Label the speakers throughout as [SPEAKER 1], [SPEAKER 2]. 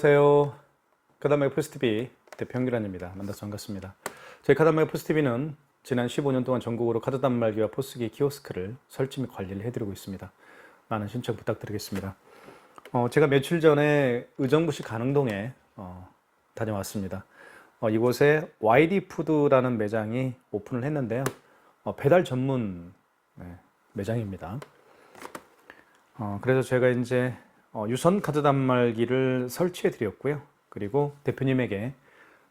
[SPEAKER 1] 안녕하세요. 카드한마이 플스TV 대표 현기란입니다. 만나서 반갑습니다. 저희 카드한마이 플스TV는 지난 15년 동안 전국으로 카드 단말기와 포스기 키오스크를 설치 및 관리를 해드리고 있습니다. 많은 신청 부탁드리겠습니다. 제가 며칠 전에 의정부시 가능동에 다녀왔습니다. 이곳에 YD푸드라는 매장이 오픈을 했는데요. 배달 전문 매장입니다. 그래서 제가 이제 유선 카드 단말기를 설치해 드렸고요. 그리고 대표님에게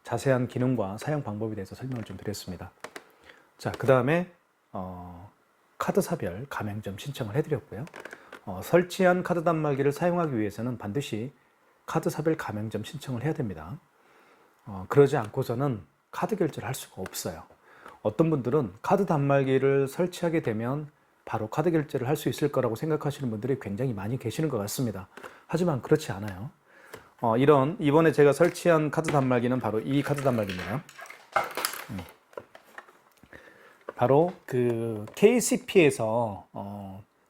[SPEAKER 1] 자세한 기능과 사용 방법에 대해서 설명을 좀 드렸습니다. 자, 그 다음에 카드사별 가맹점 신청을 해드렸고요. 설치한 카드 단말기를 사용하기 위해서는 반드시 카드사별 가맹점 신청을 해야 됩니다. 그러지 않고서는 카드 결제를 할 수가 없어요. 어떤 분들은 카드 단말기를 설치하게 되면 바로 카드 결제를 할 수 있을 거라고 생각하시는 분들이 굉장히 많이 계시는 것 같습니다. 하지만 그렇지 않아요. 이번에 제가 설치한 카드 단말기는 바로 이 카드 단말기입니다. 바로 그 KCP에서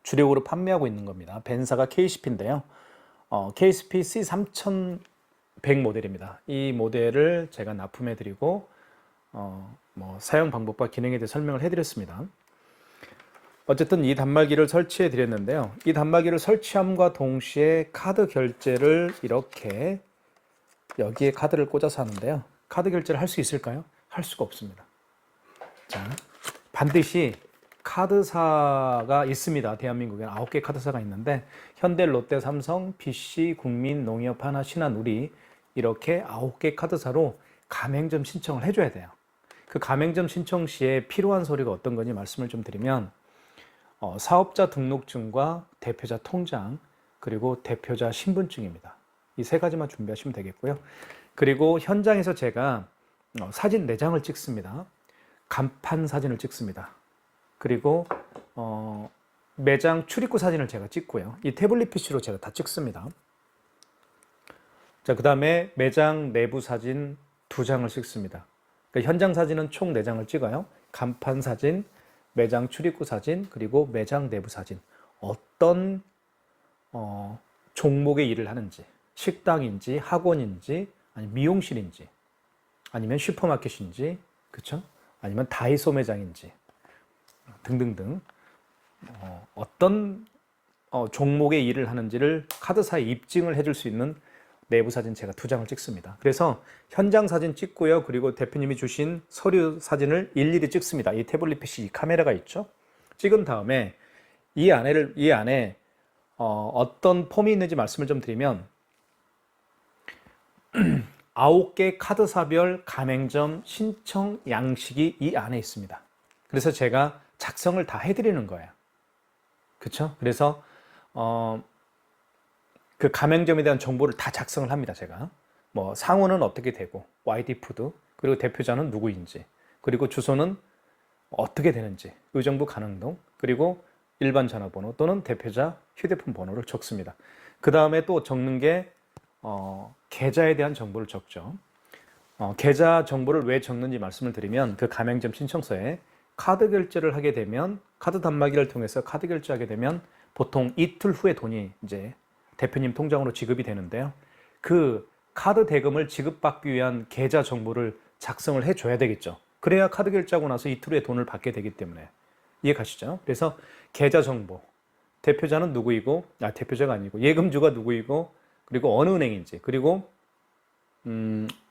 [SPEAKER 1] 주력으로 판매하고 있는 겁니다. 벤사가 KCP인데요. KCP C3100 모델입니다. 이 모델을 제가 납품해 드리고 사용 방법과 기능에 대해 설명을 해 드렸습니다. 어쨌든 이 단말기를 설치해 드렸는데요. 이 단말기를 설치함과 동시에 카드 결제를 이렇게 여기에 카드를 꽂아서 하는데요. 카드 결제를 할 수 있을까요? 할 수가 없습니다. 자, 반드시 카드사가 있습니다. 대한민국에는 9개 카드사가 있는데 현대, 롯데, 삼성, BC, 국민, 농협, 하나, 신한, 우리 이렇게 9개 카드사로 가맹점 신청을 해줘야 돼요. 그 가맹점 신청 시에 필요한 서류가 어떤 거니 말씀을 좀 드리면 사업자 등록증과 대표자 통장, 그리고 대표자 신분증입니다. 이 세 가지만 준비하시면 되겠고요. 그리고 현장에서 제가 사진 4장을 찍습니다. 간판 사진을 찍습니다. 그리고 매장 출입구 사진을 제가 찍고요. 이 태블릿 PC로 제가 다 찍습니다. 자, 그 다음에 매장 내부 사진 2장을 찍습니다. 그러니까 현장 사진은 총 4장을 찍어요. 간판 사진, 매장 출입구 사진, 그리고 매장 내부 사진. 어떤 종목의 일을 하는지, 식당인지, 학원인지, 아니면 미용실인지, 아니면 슈퍼마켓인지, 그쵸? 아니면 다이소 매장인지 등등등 어떤 종목의 일을 하는지를 카드사에 입증을 해줄 수 있는 내부 사진 제가 2장을 찍습니다. 그래서 현장 사진 찍고요. 그리고 대표님이 주신 서류 사진을 일일이 찍습니다. 이 태블릿 PC 이 카메라가 있죠. 찍은 다음에 이 안에 어떤 폼이 있는지 말씀을 좀 드리면 9개 카드사별 가맹점 신청 양식이 이 안에 있습니다. 그래서 제가 작성을 다 해드리는 거예요. 그렇죠? 그래서 그 가맹점에 대한 정보를 다 작성을 합니다. 제가 상호는 어떻게 되고 YD푸드, 그리고 대표자는 누구인지, 그리고 주소는 어떻게 되는지, 의정부 가능동, 그리고 일반 전화번호 또는 대표자 휴대폰 번호를 적습니다. 그 다음에 또 적는 게 계좌에 대한 정보를 적죠. 계좌 정보를 왜 적는지 말씀을 드리면 그 가맹점 신청서에 카드 결제를 하게 되면, 카드 단말기를 통해서 카드 결제하게 되면 보통 이틀 후에 돈이 이제 대표님 통장으로 지급이 되는데요. 그 카드 대금을 지급받기 위한 계좌 정보를 작성을 해줘야 되겠죠. 그래야 카드 결제하고 나서 이틀 후에 돈을 받게 되기 때문에. 이해 가시죠? 그래서 계좌 정보, 대표자는 누구이고, 대표자가 아니고 예금주가 누구이고, 그리고 어느 은행인지, 그리고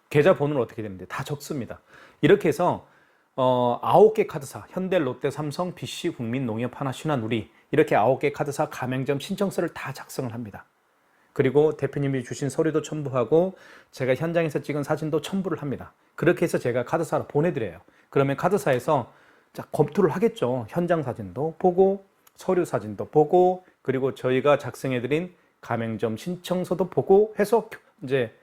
[SPEAKER 1] 계좌 번호는 어떻게 되는지 다 적습니다. 이렇게 해서 9개 카드사, 현대, 롯데, 삼성, BC, 국민, 농협, 하나, 신한, 우리 이렇게 9개 카드사 가맹점 신청서를 다 작성을 합니다. 그리고 대표님이 주신 서류도 첨부하고 제가 현장에서 찍은 사진도 첨부를 합니다. 그렇게 해서 제가 카드사로 보내드려요. 그러면 카드사에서 검토를 하겠죠. 현장 사진도 보고, 서류 사진도 보고, 그리고 저희가 작성해드린 가맹점 신청서도 보고 해서 이제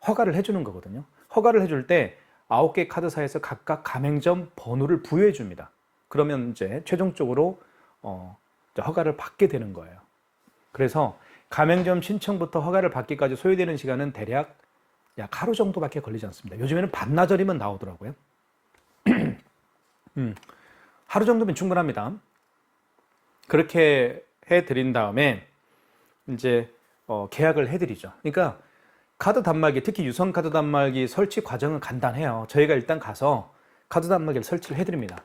[SPEAKER 1] 허가를 해주는 거거든요. 허가를 해줄 때 9개 카드사에서 각각 가맹점 번호를 부여해 줍니다. 그러면 이제 최종적으로 허가를 받게 되는 거예요. 그래서 가맹점 신청부터 허가를 받기까지 소요되는 시간은 대략 약 하루 정도밖에 걸리지 않습니다. 요즘에는 반나절이면 나오더라고요. 하루 정도면 충분합니다. 그렇게 해드린 다음에 이제 계약을 해드리죠. 그러니까 카드 단말기, 특히 유선 카드 단말기 설치 과정은 간단해요. 저희가 일단 가서 카드 단말기를 설치를 해드립니다.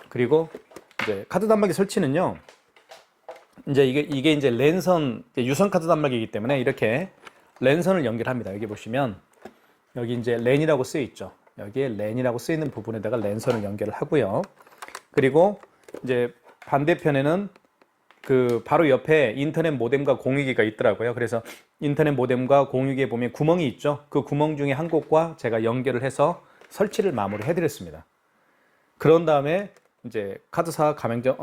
[SPEAKER 1] 그리고 이제 카드 단말기 설치는요, 이제 이게 이제 랜선, 유선 카드 단말기이기 때문에 이렇게 랜선을 연결합니다. 여기 보시면 여기 이제 랜이라고 쓰여 있죠. 여기에 랜이라고 쓰여 있는 부분에다가 랜선을 연결을 하고요. 그리고 이제 반대편에는 그 바로 옆에 인터넷 모뎀과 공유기가 있더라고요. 그래서 인터넷 모뎀과 공유기에 보면 구멍이 있죠. 그 구멍 중에 한 곳과 제가 연결을 해서 설치를 마무리해 드렸습니다. 그런 다음에 이제 카드사 가맹점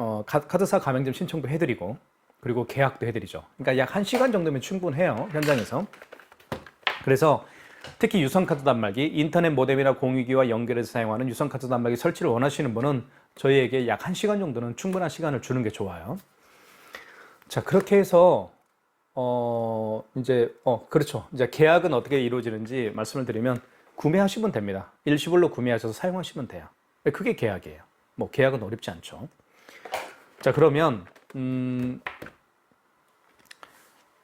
[SPEAKER 1] 신청도 해드리고, 그리고 계약도 해드리죠. 그러니까 약 1시간 정도면 충분해요, 현장에서. 그래서 특히 유선카드 단말기, 인터넷 모뎀이나 공유기와 연결해서 사용하는 유선카드 단말기 설치를 원하시는 분은 저희에게 약 1시간 정도는 충분한 시간을 주는 게 좋아요. 자, 그렇게 해서 그렇죠. 이제 계약은 어떻게 이루어지는지 말씀을 드리면, 구매하시면 됩니다. 일시불로 구매하셔서 사용하시면 돼요. 그게 계약이에요. 뭐 계약은 어렵지 않죠. 자, 그러면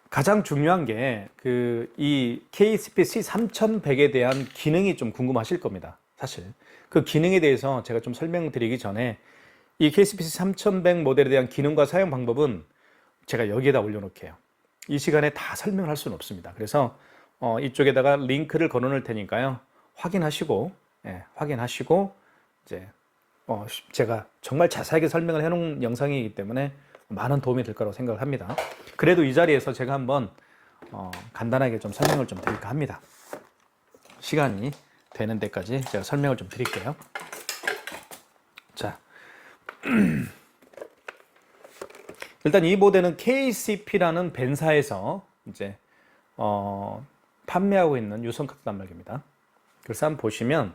[SPEAKER 1] 가장 중요한 게 이 KCPC 3100에 대한 기능이 좀 궁금하실 겁니다. 사실 그 기능에 대해서 제가 좀 설명드리기 전에, 이 KCPC 3100 모델에 대한 기능과 사용 방법은 제가 여기에다 올려놓을게요. 이 시간에 다 설명을 할 수는 없습니다. 그래서 이쪽에다가 링크를 걸어 놓을 테니까요, 확인하시고 이제 제가 정말 자세하게 설명을 해놓은 영상이기 때문에 많은 도움이 될 거라고 생각을 합니다. 그래도 이 자리에서 제가 한번 간단하게 좀 설명을 좀 드릴까 합니다. 시간이 되는 데까지 제가 설명을 좀 드릴게요. 자, 일단 이 모델은 KCP라는 벤사에서 이제 판매하고 있는 유선 카드 단말기입니다. 그래서 한번 보시면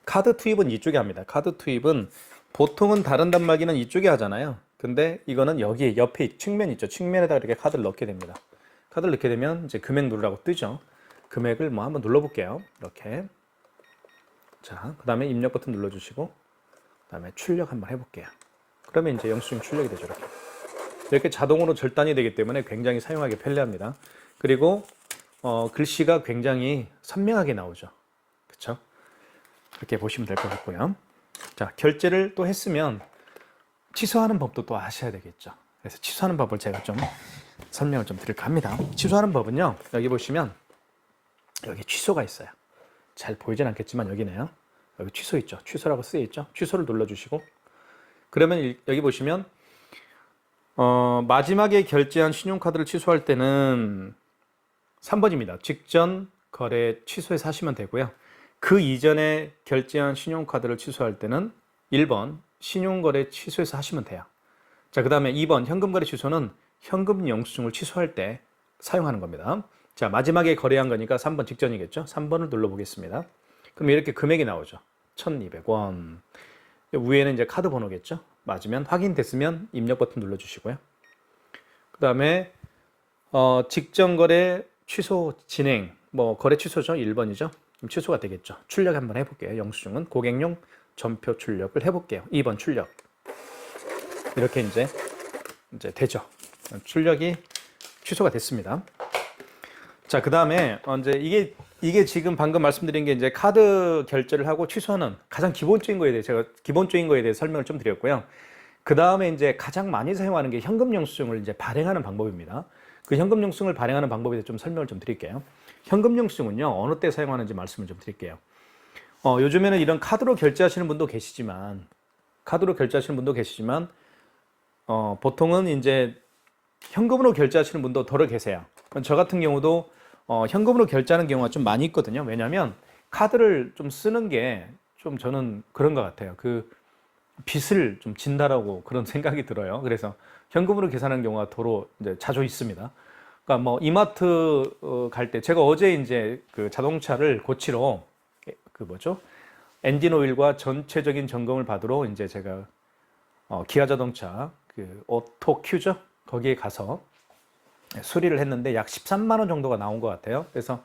[SPEAKER 1] 카드 투입은 이쪽에 합니다. 카드 투입은 보통은 다른 단말기는 이쪽에 하잖아요. 근데 이거는 여기 옆에 측면 있죠. 측면에다가 이렇게 카드를 넣게 됩니다. 카드를 넣게 되면 이제 금액 누르라고 뜨죠. 금액을 뭐 한번 눌러볼게요. 이렇게. 자, 그 다음에 입력 버튼 눌러주시고, 그 다음에 출력 한번 해볼게요. 그러면 이제 영수증 출력이 되죠. 이렇게 자동으로 절단이 되기 때문에 굉장히 사용하기 편리합니다. 그리고 글씨가 굉장히 선명하게 나오죠. 그쵸? 이렇게 보시면 될 것 같고요. 자, 결제를 또 했으면 취소하는 법도 또 아셔야 되겠죠. 그래서 취소하는 법을 제가 좀 설명을 좀 드릴까 합니다. 취소하는 법은요, 여기 보시면 여기 취소가 있어요. 잘 보이진 않겠지만 여기네요. 여기 취소 있죠. 취소라고 쓰여 있죠. 취소를 눌러주시고, 그러면 여기 보시면 마지막에 결제한 신용카드를 취소할 때는 3번입니다. 직전 거래 취소해서 하시면 되고요. 그 이전에 결제한 신용카드를 취소할 때는 1번 신용거래 취소해서 하시면 돼요. 자, 그 다음에 2번 현금거래 취소는 현금 영수증을 취소할 때 사용하는 겁니다. 자, 마지막에 거래한 거니까 3번 직전이겠죠. 3번을 눌러보겠습니다. 그럼 이렇게 금액이 나오죠. 1,200원. 위에는 이제 카드 번호겠죠. 맞으면, 확인됐으면 입력 버튼 눌러주시고요. 그 다음에 직전 거래 취소 진행, 뭐 거래 취소죠. 1번이죠. 그럼 취소가 되겠죠. 출력 한번 해볼게요. 영수증은 고객용 전표 출력을 해볼게요. 2번 출력. 이렇게 이제 되죠. 출력이 취소가 됐습니다. 자, 그 다음에 이제 이게 지금 방금 말씀드린 게 이제 카드 결제를 하고 취소하는 가장 기본적인 거에 대해 제가 기본적인 거에 대해 설명을 좀 드렸고요. 그 다음에 이제 가장 많이 사용하는 게 현금 영수증을 이제 발행하는 방법입니다. 그 현금 영수증을 발행하는 방법에 대해 좀 설명을 좀 드릴게요. 현금 영수증은요, 어느 때 사용하는지 말씀을 좀 드릴게요. 요즘에는 이런 카드로 결제하시는 분도 계시지만, 보통은 이제 현금으로 결제하시는 분도 덜어 계세요. 저 같은 경우도 현금으로 결제하는 경우가 좀 많이 있거든요. 왜냐하면 카드를 좀 쓰는 게 좀 저는 그런 것 같아요. 그 빚을 좀 진다라고 그런 생각이 들어요. 그래서 현금으로 계산하는 경우가 도로 이제 자주 있습니다. 그러니까 뭐 이마트 갈 때 제가 어제 이제 그 자동차를 고치러 엔진 오일과 전체적인 점검을 받으러 이제 제가 기아 자동차 그 오토 큐죠, 거기에 가서 수리를 했는데 약 13만 원 정도가 나온 것 같아요. 그래서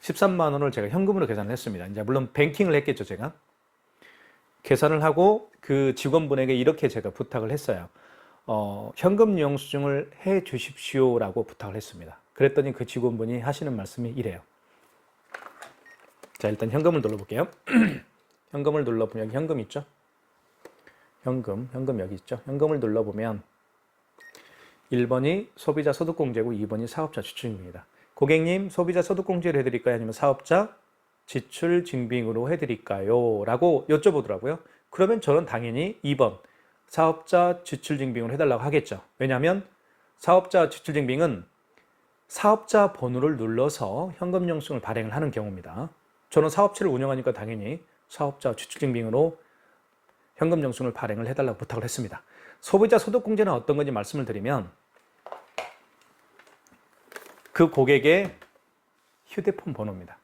[SPEAKER 1] 13만 원을 제가 현금으로 계산을 했습니다. 이제 물론 뱅킹을 했겠죠. 제가 계산을 하고 그 직원분에게 이렇게 제가 부탁을 했어요. 현금 영수증을 해 주십시오라고 부탁을 했습니다. 그랬더니 그 직원분이 하시는 말씀이 이래요. 자, 일단 현금을 눌러볼게요. 현금을 눌러보면 여기 현금 있죠? 현금 여기 있죠? 현금을 눌러보면 1번이 소비자 소득공제고 2번이 사업자 지출증빙입니다. 고객님, 소비자 소득공제를 해드릴까요? 아니면 사업자 지출증빙으로 해드릴까요? 라고 여쭤보더라고요. 그러면 저는 당연히 2번 사업자 지출증빙으로 해달라고 하겠죠. 왜냐하면 사업자 지출증빙은 사업자 번호를 눌러서 현금 영수증을 발행을 하는 경우입니다. 저는 사업체를 운영하니까 당연히 사업자 지출증빙으로 현금 영수증을 발행을 해달라고 부탁을 했습니다. 소비자 소득공제는 어떤 건지 말씀을 드리면 그 고객의 휴대폰 번호입니다.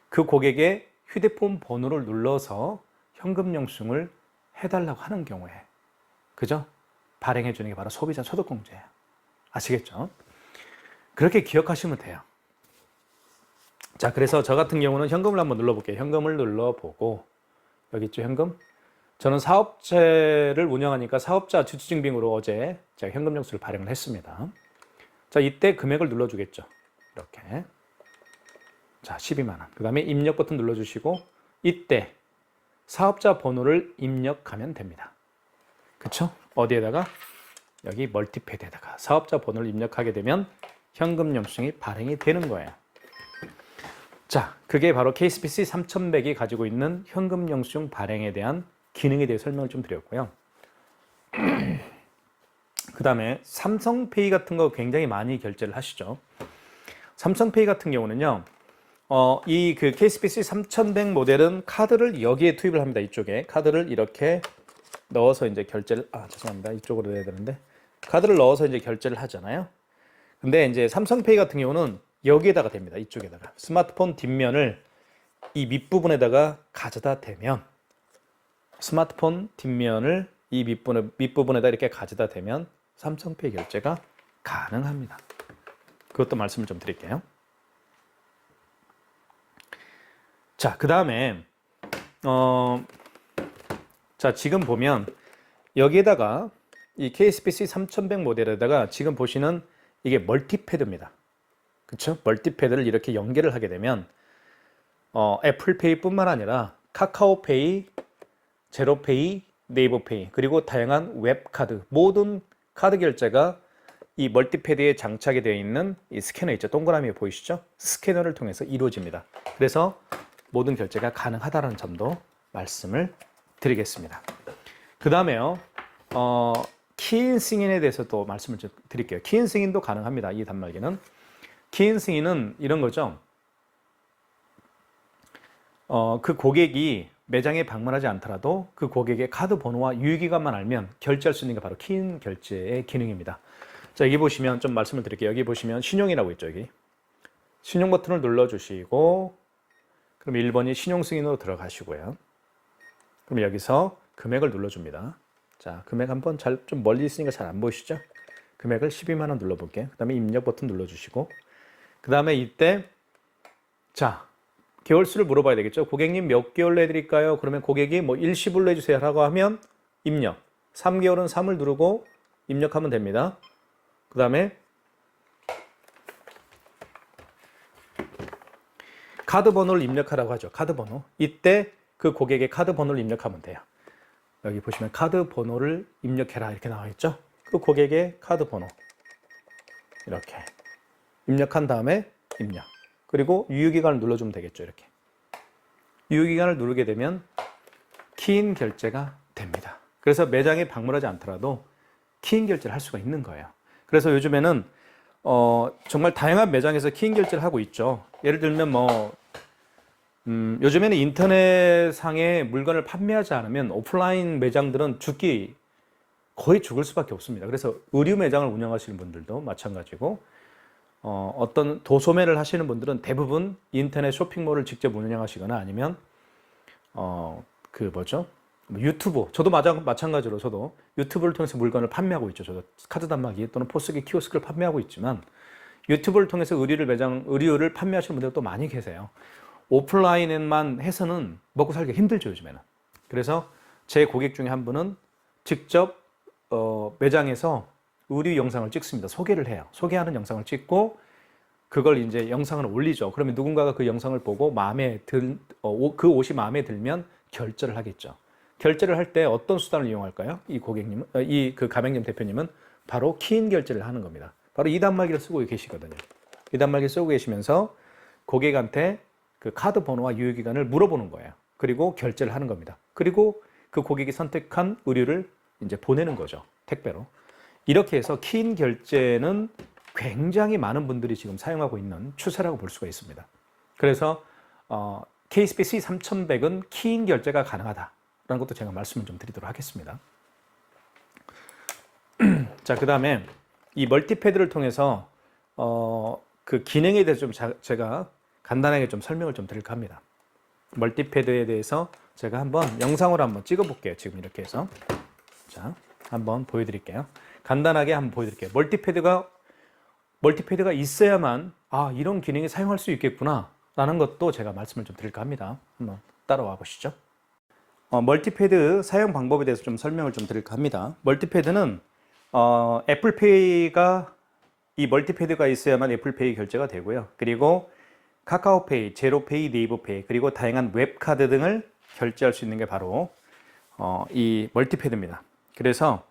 [SPEAKER 1] 그 고객의 휴대폰 번호를 눌러서 현금 영수증을 해달라고 하는 경우에 그죠? 발행해 주는 게 바로 소비자 소득공제예요. 아시겠죠? 그렇게 기억하시면 돼요. 자, 그래서 저 같은 경우는 현금을 한번 눌러볼게요. 현금을 눌러보고 여기 있죠, 현금? 저는 사업체를 운영하니까 사업자 지출증빙으로 어제 제가 현금 영수를 발행을 했습니다. 자, 이때 금액을 눌러주겠죠. 이렇게. 자, 12만 원. 그 다음에 입력 버튼 눌러주시고 이때 사업자 번호를 입력하면 됩니다. 그쵸? 어디에다가? 여기 멀티패드에다가 사업자 번호를 입력하게 되면 현금 영수증이 발행이 되는 거예요. 자, 그게 바로 KSPC 3100이 가지고 있는 현금 영수증 발행에 대한 기능에 대해 설명을 좀 드렸고요. 그 다음에 삼성페이 같은 거 굉장히 많이 결제를 하시죠. 삼성페이 같은 경우는요, 이 그 KSPC 3100 모델은 카드를 여기에 투입을 합니다. 이쪽에 카드를 이렇게 넣어서 이제 결제를, 죄송합니다. 이쪽으로 해야 되는데, 카드를 넣어서 이제 결제를 하잖아요. 근데 이제 삼성페이 같은 경우는 여기에다가 됩니다. 이쪽에다가. 스마트폰 뒷면을 이 밑부분에다가 가져다 대면, 스마트폰 뒷면을 이 밑부분에다 이렇게 가져다 대면 삼성페이 결제가 가능합니다. 그것도 말씀을 좀 드릴게요. 자, 그 다음에 자, 지금 보면 여기에다가 이 KSPC 3100 모델에다가 지금 보시는 이게 멀티패드입니다. 그렇죠? 멀티패드를 이렇게 연결을 하게 되면 애플페이 뿐만 아니라 카카오페이, 제로페이, 네이버페이, 그리고 다양한 웹카드, 모든 카드 결제가 이 멀티패드에 장착이 되어 있는 이 스캐너 있죠? 동그라미 보이시죠? 스캐너를 통해서 이루어집니다. 그래서 모든 결제가 가능하다는 점도 말씀을 드리겠습니다. 그 다음에요, 키인 승인에 대해서도 말씀을 좀 드릴게요. 키인 승인도 가능합니다. 이 단말기는. 키인 승인은 이런 거죠. 그 고객이 매장에 방문하지 않더라도 그 고객의 카드 번호와 유효기간만 알면 결제할 수 있는 게 바로 키인 결제의 기능입니다. 자, 여기 보시면 좀 말씀을 드릴게요. 여기 보시면 신용이라고 있죠. 여기 신용 버튼을 눌러주시고, 그럼 1번이 신용 승인으로 들어가시고요. 그럼 여기서 금액을 눌러줍니다. 자, 금액 한번 좀 멀리 있으니까 잘 안 보이시죠? 금액을 12만 원 눌러볼게요. 그 다음에 입력 버튼 눌러주시고, 그 다음에 이때 자, 개월수를 물어봐야 되겠죠. 고객님 몇 개월로 해드릴까요? 그러면 고객이 뭐 일시불로 해주세요 라고 하면 입력, 3개월은 3을 누르고 입력하면 됩니다. 그 다음에 카드 번호를 입력하라고 하죠. 카드 번호. 이때 그 고객의 카드 번호를 입력하면 돼요. 여기 보시면 카드 번호를 입력해라 이렇게 나와 있죠. 그 고객의 카드 번호 이렇게 입력한 다음에 입력, 그리고 유효기간을 눌러주면 되겠죠. 이렇게 유효기간을 누르게 되면 키인 결제가 됩니다. 그래서 매장에 방문하지 않더라도 키인 결제를 할 수가 있는 거예요. 그래서 요즘에는 정말 다양한 매장에서 키인 결제를 하고 있죠. 예를 들면 뭐 요즘에는 인터넷상에 물건을 판매하지 않으면 오프라인 매장들은 거의 죽을 수밖에 없습니다. 그래서 의류 매장을 운영하시는 분들도 마찬가지고, 어떤 도소매를 하시는 분들은 대부분 인터넷 쇼핑몰을 직접 운영하시거나 아니면 유튜브, 저도 마찬가지로 저도 유튜브를 통해서 물건을 판매하고 있죠. 저도 카드 단말기 또는 포스기 키오스크를 판매하고 있지만 유튜브를 통해서 의류를 판매하시는 분들도 많이 계세요. 오프라인만 해서는 먹고 살기가 힘들죠, 요즘에는. 그래서 제 고객 중에 한 분은 직접 매장에서 의류 영상을 찍습니다. 소개를 해요. 소개하는 영상을 찍고 그걸 이제 영상을 올리죠. 그러면 누군가가 그 영상을 보고 그 옷이 마음에 들면 결제를 하겠죠. 결제를 할 때 어떤 수단을 이용할까요? 이 고객님은, 그 가맹점 대표님은 바로 키인 결제를 하는 겁니다. 바로 이 단말기를 쓰고 계시거든요. 이 단말기를 쓰고 계시면서 고객한테 그 카드 번호와 유효기간을 물어보는 거예요. 그리고 결제를 하는 겁니다. 그리고 그 고객이 선택한 의류를 이제 보내는 거죠. 택배로. 이렇게 해서 키인 결제는 굉장히 많은 분들이 지금 사용하고 있는 추세라고 볼 수가 있습니다. 그래서 KSP C3100은 키인 결제가 가능하다라는 것도 제가 말씀을 좀 드리도록 하겠습니다. 자, 그 다음에 이 멀티패드를 통해서 그 기능에 대해서 좀 제가 간단하게 좀 설명을 좀 드릴까 합니다. 멀티패드에 대해서 제가 한번 영상으로 한번 찍어 볼게요. 지금 이렇게 해서. 자, 한번 보여드릴게요. 간단하게 한번 보여드릴게요. 멀티패드가 있어야만 이런 기능이 사용할 수 있겠구나 라는 것도 제가 말씀을 좀 드릴까 합니다. 한번 따라와 보시죠. 멀티패드 사용 방법에 대해서 좀 설명을 좀 드릴까 합니다. 멀티패드는 애플페이가 이 멀티패드가 있어야만 애플페이 결제가 되고요. 그리고 카카오페이, 제로페이, 네이버페이, 그리고 다양한 웹카드 등을 결제할 수 있는 게 바로 이 멀티패드입니다. 그래서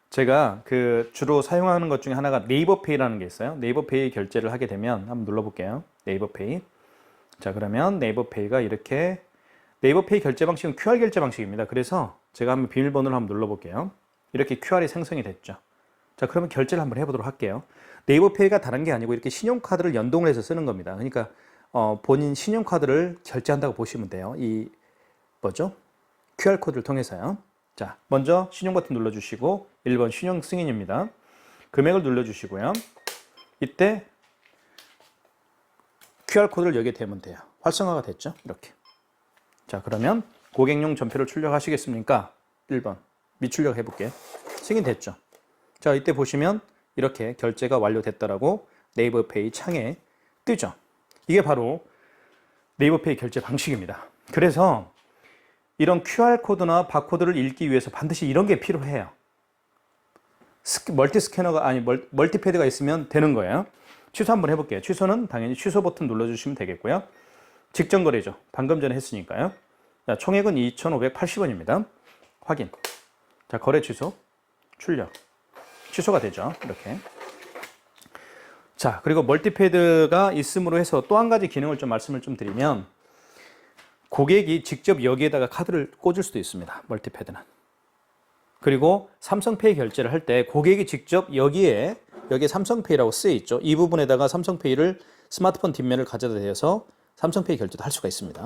[SPEAKER 1] 제가 그 주로 사용하는 것 중에 하나가 네이버페이라는 게 있어요. 네이버페이 결제를 하게 되면 한번 눌러볼게요. 네이버페이. 자, 그러면 네이버페이가 이렇게 네이버페이 결제 방식은 QR 결제 방식입니다. 그래서 제가 한번 비밀번호를 한번 눌러볼게요. 이렇게 QR이 생성이 됐죠. 자, 그러면 결제를 한번 해보도록 할게요. 네이버페이가 다른 게 아니고 이렇게 신용카드를 연동을 해서 쓰는 겁니다. 그러니까 본인 신용카드를 결제한다고 보시면 돼요. 이 뭐죠? QR코드를 통해서요. 자, 먼저 신용 버튼 눌러주시고 1번 신용 승인입니다. 금액을 눌러주시고요. 이때 QR코드를 여기에 대면 돼요. 활성화가 됐죠? 이렇게. 자, 그러면 고객용 전표를 출력하시겠습니까? 1번 미출력 해볼게요. 승인됐죠? 자, 이때 보시면 이렇게 결제가 완료됐다라고 네이버페이 창에 뜨죠. 이게 바로 네이버페이 결제 방식입니다. 그래서 이런 QR코드나 바코드를 읽기 위해서 반드시 이런 게 필요해요. 멀티패드가 있으면 되는 거예요. 취소 한번 해볼게요. 취소는 당연히 취소 버튼 눌러주시면 되겠고요. 직전 거래죠. 방금 전에 했으니까요. 자, 총액은 2,580원입니다. 확인. 자, 거래 취소, 출력. 취소가 되죠. 이렇게. 자, 그리고 멀티패드가 있음으로 해서 또 한 가지 기능을 좀 말씀을 좀 드리면 고객이 직접 여기에다가 카드를 꽂을 수도 있습니다. 멀티패드는. 그리고 삼성페이 결제를 할 때 고객이 직접 여기에 삼성페이라고 쓰여 있죠. 이 부분에다가 삼성페이를 스마트폰 뒷면을 가져다 대서 삼성페이 결제도 할 수가 있습니다.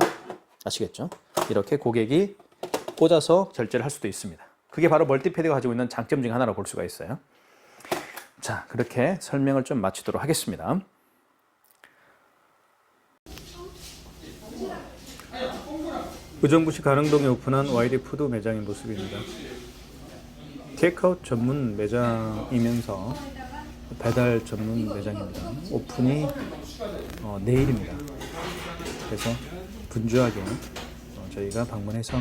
[SPEAKER 1] 아시겠죠? 이렇게 고객이 꽂아서 결제를 할 수도 있습니다. 그게 바로 멀티패드가 가지고 있는 장점 중 하나라고 볼 수가 있어요. 자, 그렇게 설명을 좀 마치도록 하겠습니다. 의정부시 가릉동에 오픈한 YD푸드 매장의 모습입니다. 테이크아웃 전문 매장이면서 배달 전문 매장입니다. 오픈이 내일입니다. 그래서 분주하게 저희가 방문해서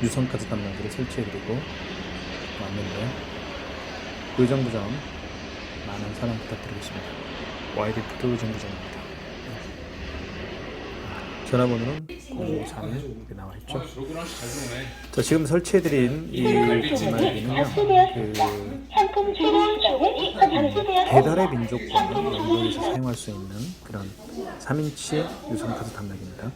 [SPEAKER 1] 유선카드 단말기를 설치해드리고 왔는데요. 의정부점 많은 사랑 부탁드리겠습니다. YD푸드 의정부점입니다. 전화번호는 053에 이렇게 나와 있죠. 자, 지금 설치해드린 이 단말기는요, 배달의 민족과 연동해서 사용할 수 있는 그런 3인치 유선카드 단말기입니다.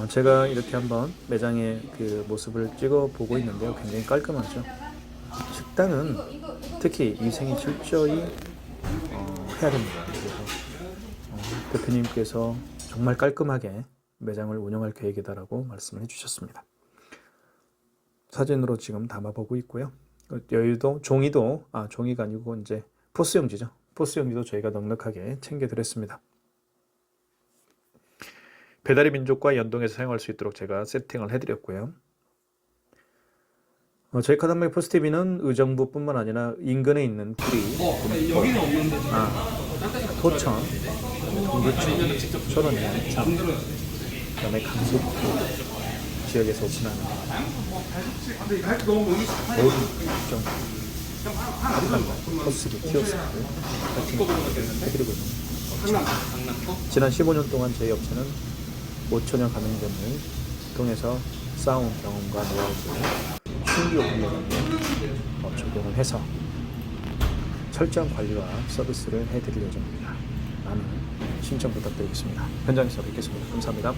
[SPEAKER 1] 제가 이렇게 한번 매장의 그 모습을 찍어 보고 있는데요. 굉장히 깔끔하죠. 식당은 특히 위생이 철저히 해야 됩니다. 그래서 대표님께서 정말 깔끔하게 매장을 운영할 계획이다라고 말씀을 해주셨습니다. 사진으로 지금 담아보고 있고요. 여기도 종이가 아니고 이제 포스용지죠. 포스용지도 저희가 넉넉하게 챙겨드렸습니다. 배달의 민족과 연동해서 사용할 수 있도록 제가 세팅을 해드렸고요. 저희 카드마이 포스TV는 의정부뿐만 아니라 인근에 있는 구리,
[SPEAKER 2] 여기는 없는데
[SPEAKER 1] 포천, 동두천, 철원, 양천, 그다음에 강북구, 지역에서 오픈하는 모든 좀 커스기 키오스크 같은 것들을 해드리고 있는 업체입니다. 지난 15년 동안 저희 업체는 5천여 가맹점을 통해서 쌓아온 경험과 노하우를 신규 오픈에 적용을 해서 철저한 관리와 서비스를 해드릴 예정입니다. 많은 신청 부탁드리겠습니다. 현장에서 뵙겠습니다. 감사합니다.